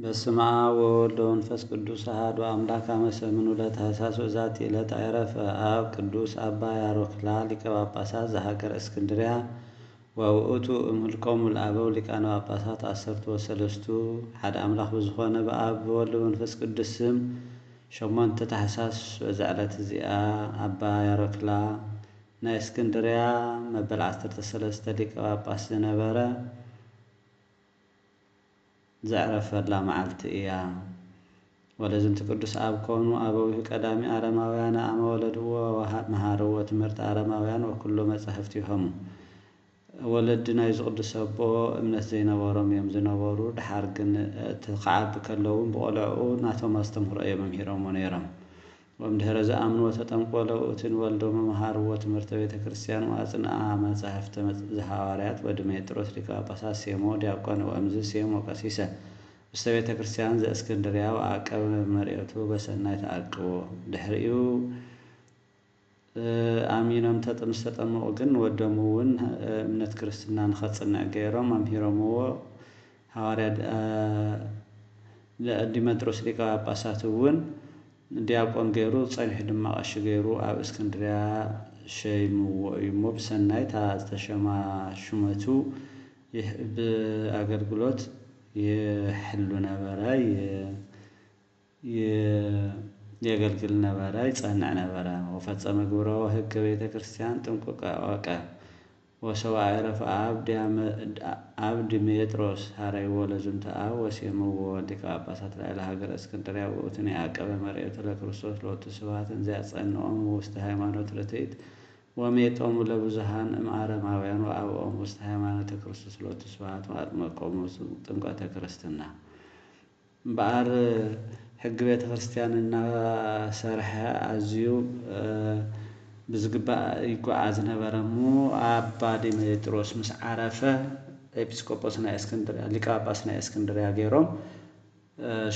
በስመ አብ ወወልድ ወመንፈስ ቅዱስ አሐዱ አምላክ አመሰምኑ ለታኅሣሥ ወዛቲ ዕለት አይረፈ አብ ቅዱስ አባ ያሮክላ ሊቀ ጳጳሳት ዘሀገረ እስክንድርያ ወውእቱ እምኆልቆሙ ለአበው ሊቃነ ጳጳሳት አሰርቱ ወሰለስቱ ሓደ አምላክ ብዝኾነ በአብ በወልድ በመንፈስ ቅዱስ ስም ሸሞንተ ታኅሣሥ በዛ ዕለት እዚኣ አባ ያሮክላ ናይ እስክንድርያ መበል 13 ሊቀ ጳጳስ ዝነበረ ዘዕረፈላ መዓልቲ እያ። ወለዝንቱ ቅዱስ አብ ኮኑ አበዊሁ ቀዳሚ አረማውያን አመ ወለድዎ መሃርዎ ትምህርተ አረማውያን ወኩሎ መጻሕፍቲሆሙ ወለዲ ናይ ዝቅዱስ አቦ እምነት ዘይነበሮም እዮም ዝነበሩ። ድሓር ግን ክዓቢ ከለዉ ብቆልዑ ናቶም አስተምህሮ እዮም መምሂሮሞ ነይሮም። ወእምድኅረ ዝአምኑ ወተጠምቁ ለውእቱን ወልዶም መሃርዎ ትምህርተ ቤተ ክርስቲያን ወአጽንዓ መጻሕፍተ ዘሐዋርያት ወድሜጥሮስ ሊቀ ጳጳሳት ሴሞ ዲያቆን ወእምዝ ሴሞ ቀሲሰ ውስተ ቤተ ክርስቲያን ዘእስክንድርያ ወአቀበ መሬቱ በሰናይ ተአቅቦ። ድሕሪኡ አሚኖም ምስ ተጠመቁ ግን ወደሙውን እምነት ክርስትና ንኸጽንዕ ገይሮም አምሂሮምዎ። ሐዋርያ ዲሜጥሮስ ሊቀ ጳጳሳት እውን ዲያቆን ገይሩ ጸኒሑ ድማ ቀሺ ገይሩ ኣብ እስክንድርያ ሸይምዎ እሞ ብሰናይ ዝተሸማ ሹመቱ በአገልግሎት የሕሉ ነበረ የገልግል ነበረ ይጸንዕ ነበረ። ወፈጸመ ግብሮ ሕገ ቤተ ክርስቲያን ጥንቁቀ ወቀ ወሰብአ አይረፈ አብ ዲሜጥሮስ ሀረይዎ ለዝንተ አብ ወሴምዎ ሊቀ ጳጳሳት ላዕለ ሀገረ እስክንድርያ ውእቱን ያዕቀበ መርኤቱ ለክርስቶስ ሎቱ ስብሐትን ዘያጸንዖሙ ውስተ ሃይማኖት ርትዕት ወሜጦሙ ለብዙሃን እምአረማውያን ወአብኦሙ ውስተ ሃይማኖተ ክርስቶስ ሎቱ ስብሐት ወአጥመቆሙ ጥምቀተ ክርስትና። በዓር ሕግ ቤተ ክርስቲያን እናሰርሐ አዝዩ ብዝግባእ ይጓዓዝ ነበረ እሞ አባ ዲሜጥሮስ ምስ ዓረፈ ኤጲስቆጶስ ናይ እስክንድርያ ሊቀ ጳጳስ ናይ እስክንድርያ ገይሮም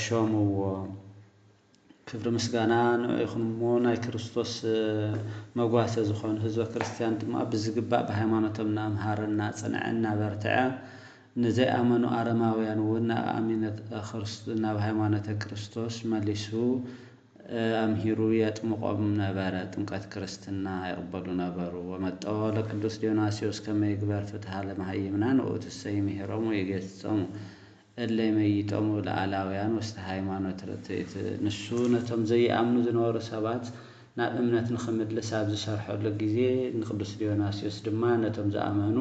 ሾምዎ። ክብሪ ምስጋና ንዑ ይኹን እሞ ናይ ክርስቶስ መጓሰ ዝኾኑ ህዝበ ክርስቲያን ድማ ብዝግባእ ብሃይማኖቶም እናምሃረና ጽንዕና በርትዐ ንዘይኣመኑ አረማውያን እውን ናብ ሃይማኖተ ክርስቶስ መሊሱ አምሂሩ የጥምቆም ነበረ። ጥምቀት ክርስትና ይቅበሉ ነበሩ። ወመጠወ ለቅዱስ ዲዮናስዮስ ከመ ይግበር ፍትሐ ለመሃይምናን ውእቱሰ ይምሂሮሙ ወይገሥጾሙ እለ ይመይጦሙ ለአላውያን ውስተ ሃይማኖት ርትዕት። ንሱ ነቶም ዘይአምኑ ዝነበሩ ሰባት ናብ እምነት ንኽምልስ ኣብ ዝሰርሐሉ ጊዜ ንቅዱስ ዲዮናስዮስ ድማ ነቶም ዝኣመኑ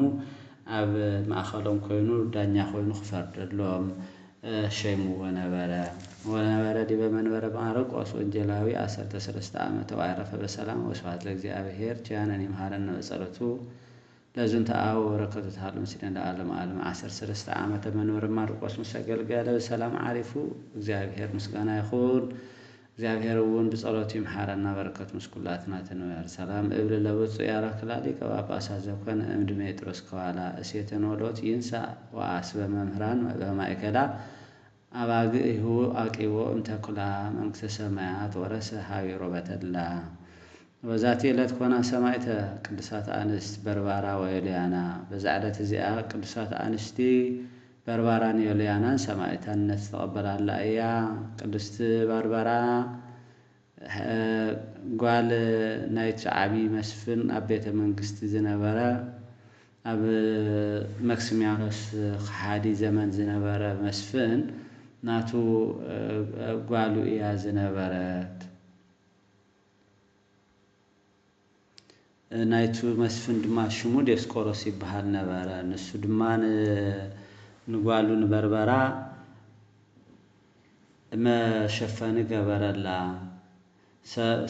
ኣብ ማእኸሎም ኮይኑ ዳኛ ኮይኑ ክፈርደሎም ሸይምዎ ነበረ። ወነበረ ዲበ መንበረ ማርቆስ ወንጌላዊ 13 ዓመተ ወዐረፈ በሰላም ወስብሐት ለእግዚአብሔር ቸያነን ይምሃረነ በጸሎቱ ለዝንተ አብ ወበረከቱ ተሃሉ ምስሌነ ለዓለመ ዓለም። 13 ዓመተ መንበረ ማርቆስ ምስ አገልገለ በሰላም ዓሪፉ። እግዚአብሔር ምስጋና ይኹን። እግዚአብሔር እውን ብጸሎቱ ይምሃረና በረከቱ ምስ ኩላትና ትንበር። ሰላም እብል ለብፁዕ ያሮክላ ሊቀ ጳጳሳት ዘኮነ እምድሜጥሮስ ከዋላ እሴተ ኖሎት ይንሣእ ወአስበ መምህራን በማእከላ አባግዒሁ አቂቦ እምተኩላ መንግሥተ ሰማያት ወረሰ ሀቢሮ በተድላ። በዛቲ ዕለት ኮና ሰማዕተ ቅዱሳት አንስት በርባራ ወዮልያና። በዛ ዕለት እዚኣ ቅዱሳት አንስቲ በርባራን ዮልያናን ሰማዕትነት ተቐበላላ እያ። ቅድስቲ ባርባራ ጓል ናይቲ ዓብዪ መስፍን ኣብ ቤተ መንግስቲ ዝነበረ ኣብ መክስሚያኖስ ከሓዲ ዘመን ዝነበረ መስፍን ናቱ ጓሉ እያ ዝነበረት። ናይቱ መስፍን ድማ ሽሙ ዲዮስቆሮስ ይበሃል ነበረ። ንሱ ድማ ንጓሉ ንበርበራ መሸፈኒ ገበረላ።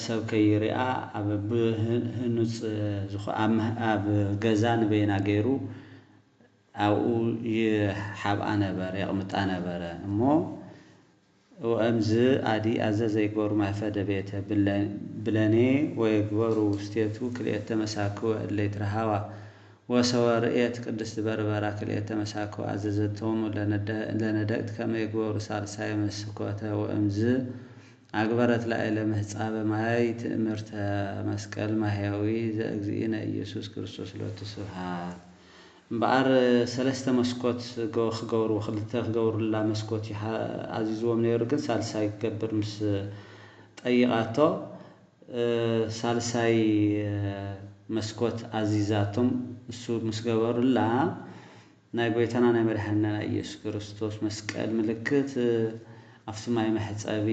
ሰብ ከይሪኣ ኣብ ህኑፅ ኣብ ገዛ ንበይና ገይሩ ኣብኡ ይሓብኣ ነበረ የቕምጣ ነበረ እሞ ወእምዝ ኣዲ ኣዘዘ ይግበሩ ማእፈደ ቤተ ብለኔ ወይግበሩ ውስቴቱ ክልኤተ መሳክወ እለ ይትረሃዋ ወሰወ ርእየት ቅድስቲ በርበራ ክልኤተ መሳክወ ኣዘዘቶሙ ለነደቅት ከመ ይግበሩ ሳልሳይ መስኮተ ወእምዝ አግበረት ላዕለ ምህጻበ ማይ ትእምርተ መስቀል ማህያዊ ዘእግዚእነ ኢየሱስ ክርስቶስ ሎቱ ስብሐት። بقر سلسته مسكوت خجور وخلته خجور لا مسكوت عزيزوم نيركن سالساي قبر مس طيقاتو سالساي مسكوت عزيزاتهم سو مسغبر لا ناي غويتنا ناي مدحنا ኢየሱስ ክርስቶስ መስቀል ምልክት አፍስማይ መሕጸቢ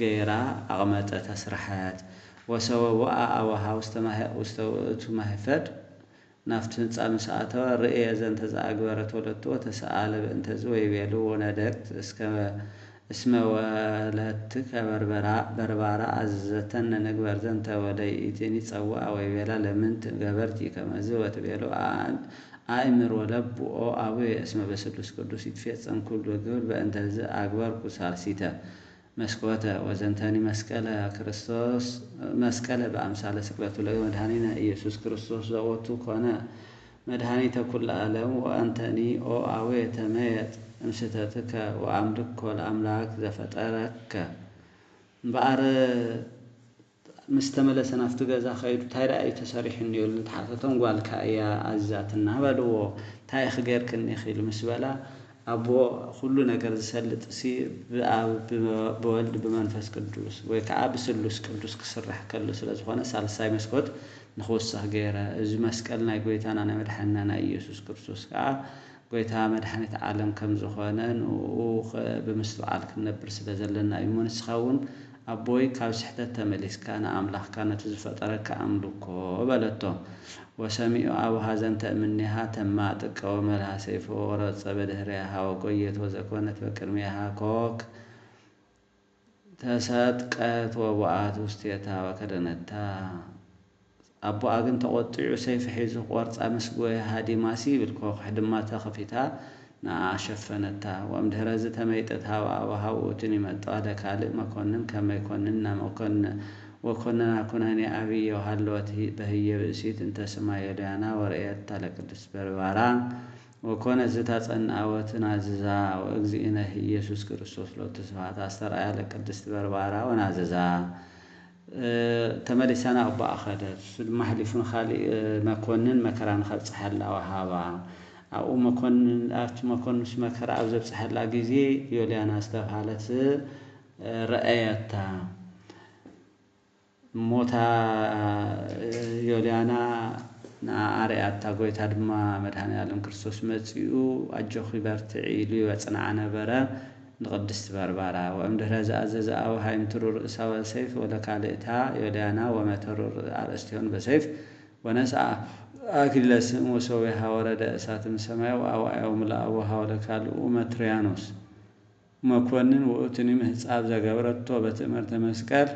ገይራ አቅመጠ ተስራሐት ወሰወ አዋሃ ውስተውቱ ማህፈድ ናፍትን ጻም ሰዓታው ርኤ ዘንተ ዘአግበረ ተወለቶ ተሰአለ በእንተ ዘወይቤሉ ወነደቅት እስመ ወለት ከበርባራ አዘተን ነግበር ዘንተ ወደይ ኢቲኒ ጸዋ ወይቤላ ለምን ገበርቲ ከመዝ ወትቤሉ አእምር ወለብ ኦ አዌ እስመ በስሉስ ቅዱስ ይትፈጸም ኩሉ ግብር በእንተ ዘአግበርኩ ሳልሲተ መስኮተ ወዘንተኒ መስቀለ ክርስቶስ መስቀለ በአምሳለ ስቅለቱ ለመድኃኒነ ኢየሱስ ክርስቶስ ዘወቱ ኮነ መድኃኒተ ኩሉ ዓለም ወአንተኒ ኦ አዌ ተመየጥ እምስተትከ ወአምልኮ ለአምላክ ዘፈጠረከ በአረ مستملسنا افتجازا خير تايرا أي تصريح نيول تحاتهم قال كأيا عزاتنا بلو تاي خجر كني خيل مسبلا أبو كلنا كرز سلت سي بولد بمنفس قدوس وكعب سلوس قدوس كسرح كلوس لازخوانا سالساي مسكوت نخوصه غيره إذ مسكلنا قويتانا نمدحنا نا إيسوس كرسوس كعب قويتها مدحنة عالم كم زخوانا بمستوعال كنا برسل زلنا يمون سخاون أبوي كاوسحتة تمليس كان أملاح كانت زفترك أملكو بلتو وسميع أو هذا تأمنها تماتك وملها سيف ورد بدهرها وقيت وزكونت بكرميها كوك تسادقت وبعات وستيتها وكدنتها أبو أجن تقطع سيف حيز قرص أمس جوه هادي ماسي بالكوخ حدما تخفيتها نعشفنتها وامدهرزتها ميتتها وهاوتني متعالى كالب مكونن كما يكونن وكنا كناني أبي وهلوته بهي بسيط انت سما يدانا ورئيت تلك الدسبربارا وكون زتات أن أوتنا عززا وأجزئنا يسوس كريستوس لو تسمعت أسترعي لك الدسبربارا ونعززا تملسنا أبا أخذت محلفون خالي مكونن مكران خلص حلا وهابا أو مكون مش مكر عاوز بصحة لاجزي يوليانا استفعلت رأيتها موتا يوليانا نعريتها قويت هدما مدهن يعلم كرسوس متيو أجوخي برتعي لي وصنعنا برا نقدس بربارا وأمدهر زأزز أو هايم ترور سوا سيف ولا كالئتها يوليانا وما ترور على استيون بسيف ونسعى أكل لسم وسويها ورد أسات السماء وأوعى وملأ وهاولا كالو متريانوس مكونن وأتني مهصاب زغبرت توبة مرت مسكر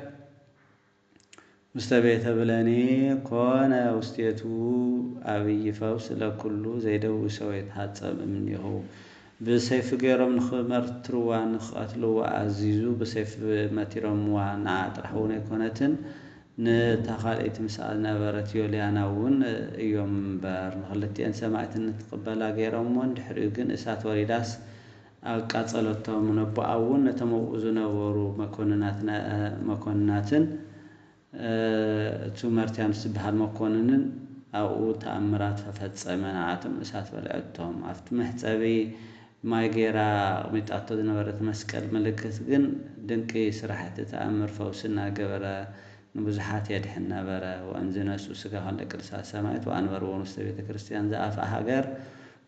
مستبيت بلاني كون وستيتو أبي فوس لكل زيدو سويت حصب منه بسيف غيرم نخمر تروان قتلوا عزيزو بسيف ماتيرم وانا طرحونه كونتن نتخاليت مسال نبرت يوليانا ون يوم بار نخلتي ان سمعت نتقبل غيرهم وند حريقن اسات وريداس اقاصلتهم نباون نتموزو نورو مكونناتن تمرتيان سبحان مكوننن او تامرات ففصمناتم اسات بلعتهم افت محصبي ማይጌራ ሚጣቶ ዝነበረት መስቀል ምልክት ግን ድንቂ ስራሕቲ ተአምር ፈውስና ገበረ ንብዙሓት የድሕን ነበረ ወእንዝነሱ ስጋ ለቅዱሳት ሰማዕት ወአንበርዎሙ ውስተ ቤተ ክርስቲያን ዘአፋ ሃገር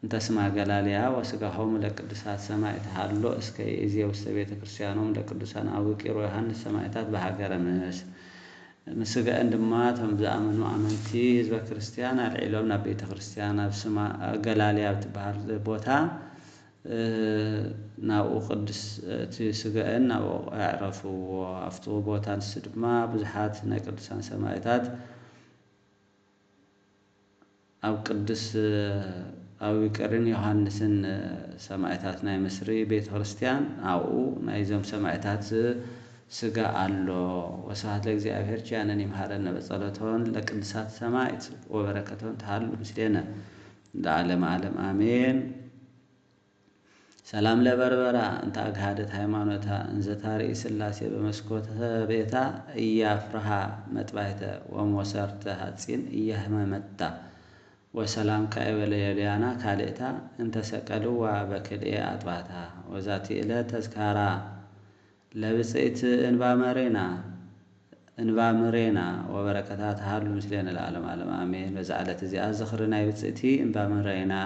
እንተ ስማ ገላልያ ወስጋሆሙ ለቅዱሳት ሰማዕት ሃሎ እስከ ኢዜ ውስተ ቤተ ክርስቲያኖም ለቅዱሳን አቡቂሮ ዮሐንስ ሰማዕታት በሃገረ ምስጋ እንድማ ተምዛአመኑ አመንቲ ህዝበ ክርስቲያን አልዒሎም ናብ ቤተ ክርስቲያን ኣብ ስማ ገላልያ ብትበሃል ቦታ ናው ቅዱስ ትስጋን ናው ያዕረፉ አፍቶ ቦታን ስድማ ብዙሓት ናይ ቅዱሳን ሰማዕታት ኣብ ቅዱስ አቡቂርን ዮሐንስን ሰማዕታት ናይ ምስሪ ቤተ ክርስቲያን አው ናይዞም ሰማዕታት ስጋ አሎ ወስብሐት ለእግዚአብሔር ቻነን ይምሃረነ በጸሎቶን ለቅዱሳት ሰማዕት ወበረከቶን ተሃሉ ምስሌነ ለዓለም ዓለም አሜን። ሰላም ለበርበራ እንተ አግሃደት ሃይማኖታ እንዘ ታርኢ ሥላሴ በመስኮተ ቤታ እያፍርሃ መጥባይተ ወሞሰርተ ሐጺን እያህመመታ وسلام كأبل يليانا كالئتا انت سقلوا بكلئ أطباتا وذاتي إلى تذكارا لبسيت انبا مرينا وبركاتات هالو مثلين العالم عالم آمين وزعلت زي أزخرنا يبسيتي انبا مرينا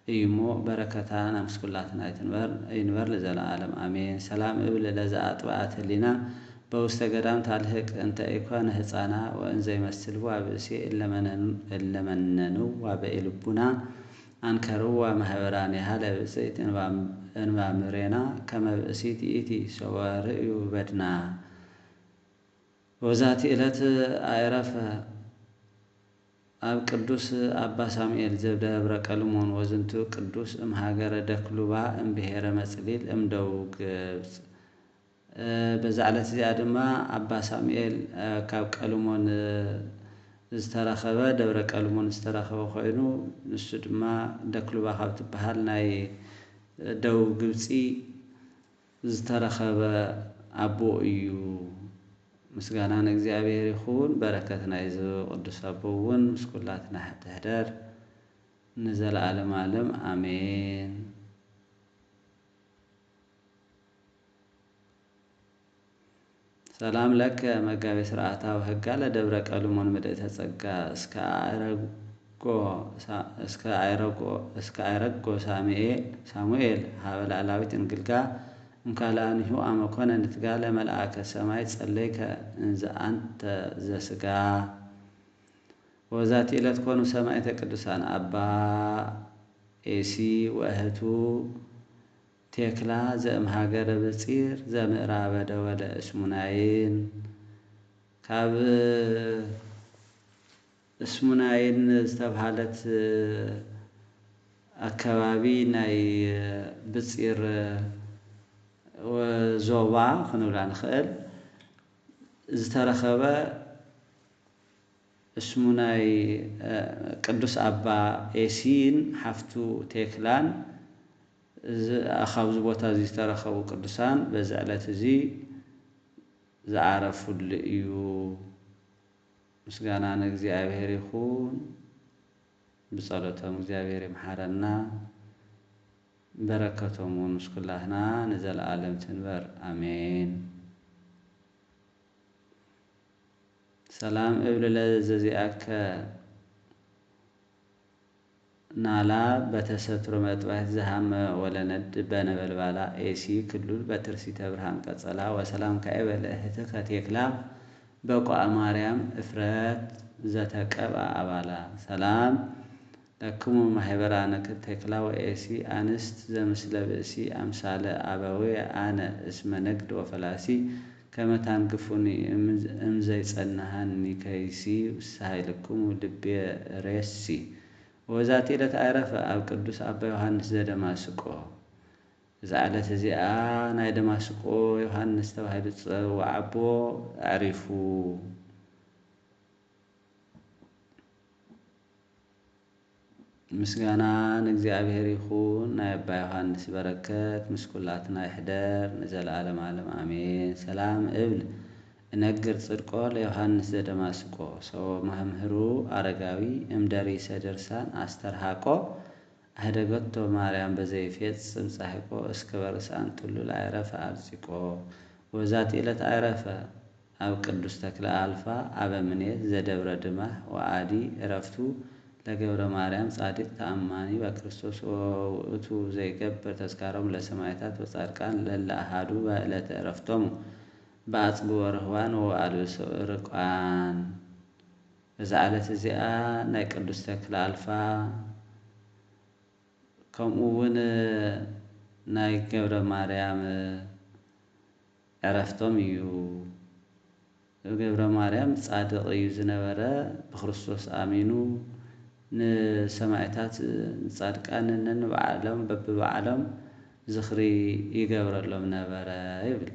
إيمو بركاتنا مسكولاتنا ينبر لزال العالم آمين سلام إبل لزا أطبات لنا بوستقدام تالهك انت إيقان هصانا وإن زي مسلوا بسي إلا مننو وبإلبنا أنكروا مهبراني هلا بسيت انبا مرينا كما بسيتي إيتي سوارئيو بدنا وذاتي إلت أعرف أب قدوس أبا ساميل زبده برقلمون وزنتو قدوس هاجر دكلوبا بهير مسليل دوق بزعلت زيادما أبا ساميل كاب قلمون استرخبه دبر قلمون استرخبه خوينو نسو دما دكلوبا خابت بحال ناي دوق قبصي استرخبه أبو إيو مسغانا እግዚአብሔር ይሁን በረከትና ይዞ ቅዱስ አቦውን ምስኩላትና ተህደር ንዘላለም ዓለም አሜን። ሰላም ለከ መጋቤ ሥርዓታው ህጋ ለደብረ ቀልሞን ምድዕተ ጸጋ እስከ አይረጎ ሳሙኤል ሀበላላዊት እንግልጋ እንካላንሁ አመኮነ እንትጋለ መልአከ ሰማይ ጸለይከ እንዘ አንተ ዘስጋ ወዛቲ ዕለት ኮኑ ሰማዕተ ቅዱሳን አባ ኤሲ ወእህቱ ቴክላ ዘእምሃገረ በጺር ዘምዕራበ ደወለ እስሙናይን ካብ እስሙናይን ዝተብሃለት አካባቢ ናይ በጺር ወዞባ خنولا نخل ዝተረኸበ እስሙናይ ቅዱስ አባ ኤሲን ሓፍቱ ቴክላን አኻብዝ ቦታ ዝተረኸቡ ቅዱሳን በዛ ዕለት እዚ ዝዓረፉሉ እዩ። ምስጋና ለእግዚአብሔር ይሁን በጸሎቶም እግዚአብሔር ይምሐረና በረከቶም ወንስኩላህና ንዘላለም ትንበር አሜን። ሰላም እብል ለዘዚአከ ናላ በተሰትሮ መጥባህ ዘሃመ ወለነድ በነበልባላ ኤሲ ክሉል በትርሲተ ብርሃን ቀጸላ ወሰላም ካይበለ እህትከ ቴክላ በቋ ማርያም እፍረት ዘተቀባ አባላ ሰላም ለክሙ ማህበራነ ቴክላ ወኤሲ አንስት ዘምስለ ብእሲ አምሳለ አበዌ አነ እስመ ነግድ ወፈላሲ ከመታን ግፉኒ እምዘይ ጸናሃኒ ከይሲ ሳይልኩም ልቤ ሬሲ ወዛቲ ዕለት አይረፈ አብ ቅዱስ አባ ዮሐንስ ዘደማስቆ ዛዕለት እዚአ ናይ ደማስቆ ዮሐንስ ተባሂሉ ዝፅዋዕ አሪፉ። ምስጋና ለእግዚአብሔር ይሁን ናይ አባ ዮሐንስ በረከት ምስኩላትና ይሕደር ንዘላለም ዓለም አሜን። ሰላም እብል እነግር ጽድቆ ለዮሐንስ ዘደማስቆ ሰው መምህሩ አረጋዊ እምደሪሰ ድርሳን አስተርሃቆ አህደገቶ ማርያም በዘይፌጽም ጻሕቆ እስከ በርሳን ጥሉል አይረፈ አብጽቆ ወዛቲ ዕለት አይረፈ አብ ቅዱስ ተክለ አልፋ አበምኔት ዘደብረ ድማህ ወአዲ እረፍቱ ለገብረ ማርያም ጻድቅ ተአማኒ በክርስቶስ ወውእቱ ዘይገብር ተስካሮም ለሰማዕታት ወጻድቃን ለለ አሃዱ በዕለተ ዕረፍቶሙ በአጽብ ወርህዋን ወአልብሶ ርቋን። በዛ ዕለት እዚአ ናይ ቅዱስ ተክለ አልፋ ከምኡውን ናይ ገብረ ማርያም ዕረፍቶም እዩ። ገብረ ማርያም ጻድቅ እዩ ዝነበረ ብክርስቶስ አሚኑ ንሰማዕታት ጻድቃን ንበዓሎም በብበዓሎም ዝኽሪ ይገብረሎም ነበረ ይብል።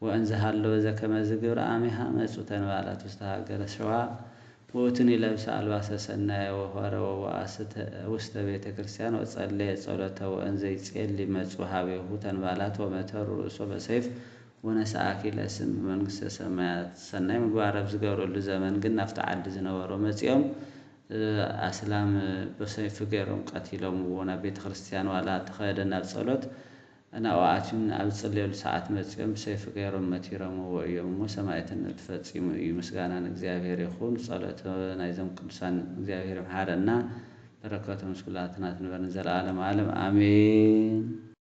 ወእንዘ ሃለወ ዘከመ ዝግብረ አሚሃ መጹ ተንባላት ውስተ ሃገረ ሸዋ ወእቱኒ ለብሰ አልባሰ ሰናየ ወሖረ ወወአስተ ውስተ ቤተ ክርስቲያን ወጸለየ ጸሎተ ወእንዘ ይጼልይ መጹ ሀቤሁ ተንባላት ወመተሩ ርእሶ በሰይፍ ወነስአ አክሊለ ስም በመንግሥተ ሰማያት። ሰናይ ምግባር ዝገብረሉ ዘመን ግን ናብቲ ዓዲ ዝነበሮ መጺኦም ኣስላም ብሰይፊ ገይሮም ቀቲሎምዎ ናብ ቤተ ክርስቲያን ዋላ ተኸደ ናብ ጸሎት ናብኡ ኣትዮም ኣብ ዝጽልየሉ ሰዓት መጺኦም ብሰይፊ ገይሮም መቲሮምዎ እዮም እሞ ሰማዕትነት ፈጺሙ እዩ። ምስጋና ንእግዚአብሔር ይኹን። ጸሎት ናይዞም ቅዱሳን እግዚአብሔር ይምሃረና። በረከቶም ምስኩላትና ትንበርን ዘለዓለም ዓለም አሜን።